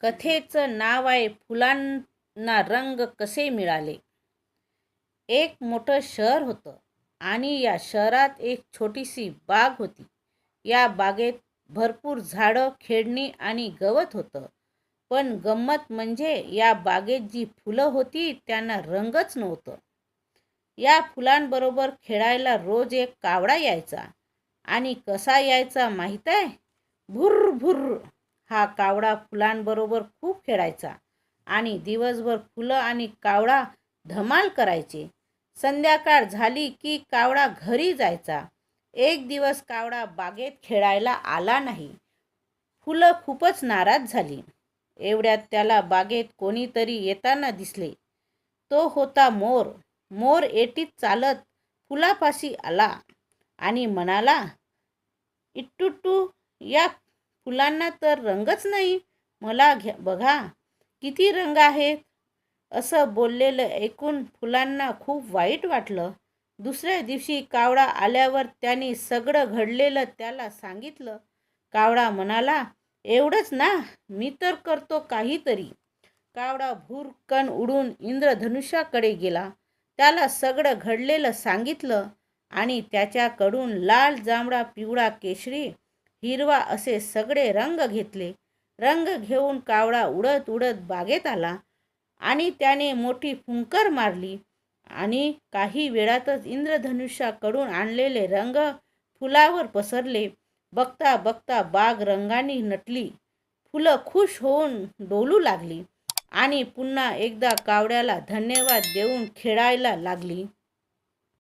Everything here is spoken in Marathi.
कथेचं नाव आहे फुलांना रंग कसे मिळाले. एक मोठं शहर होतं आणि या शहरात एक छोटीशी बाग होती. या बागेत भरपूर झाडं, खेळणी आणि गवत होतं. पण गंमत म्हणजे या बागेत जी फुलं होती त्यांना रंगच नव्हतं. या फुलांबरोबर खेळायला रोज एक कावडा यायचा. आणि कसा यायचा माहीत आहे? भुर्र भुर्र. हा कावडा फुलांबरोबर खूप खेळायचा आणि दिवसभर फुलं आणि कावडा धमाल करायचे. संध्याकाळ झाली की कावडा घरी जायचा. एक दिवस कावडा बागेत खेळायला आला नाही. फुलं खूपच नाराज झाली. एवढ्यात त्याला बागेत कोणीतरी येताना दिसले. तो होता मोर. मोर एटीत चालत फुलापाशी आला आणि म्हणाला, इट्टूटू, या फुलांना तर रंगच नाही. मला बघा, किती रंग आहेत. असं बोललेलं ऐकून फुलांना खूप वाईट वाटलं. दुसऱ्या दिवशी कावडा आल्यावर त्याने सगळं घडलेलं त्याला सांगितलं. कावडा म्हणाला, एवढंच ना, मी तर करतो काहीतरी. कावडा भुरकन उडून इंद्रधनुष्याकडे गेला. त्याला सगळं घडलेलं सांगितलं आणि त्याच्याकडून लाल, जांभळा, पिवळा, केशरी, हिरवा असे सगळे रंग घेतले. रंग घेऊन कावडा उडत उडत बागेत आला आणि त्याने मोठी फुंकर मारली आणि काही वेळातच इंद्रधनुष्याकडून आणलेले रंग फुलावर पसरले. बघता बघता बाग रंगांनी नटली. फुलं खुश होऊन डोलू लागली आणि पुन्हा एकदा कावड्याला धन्यवाद देऊन खेळायला लागली.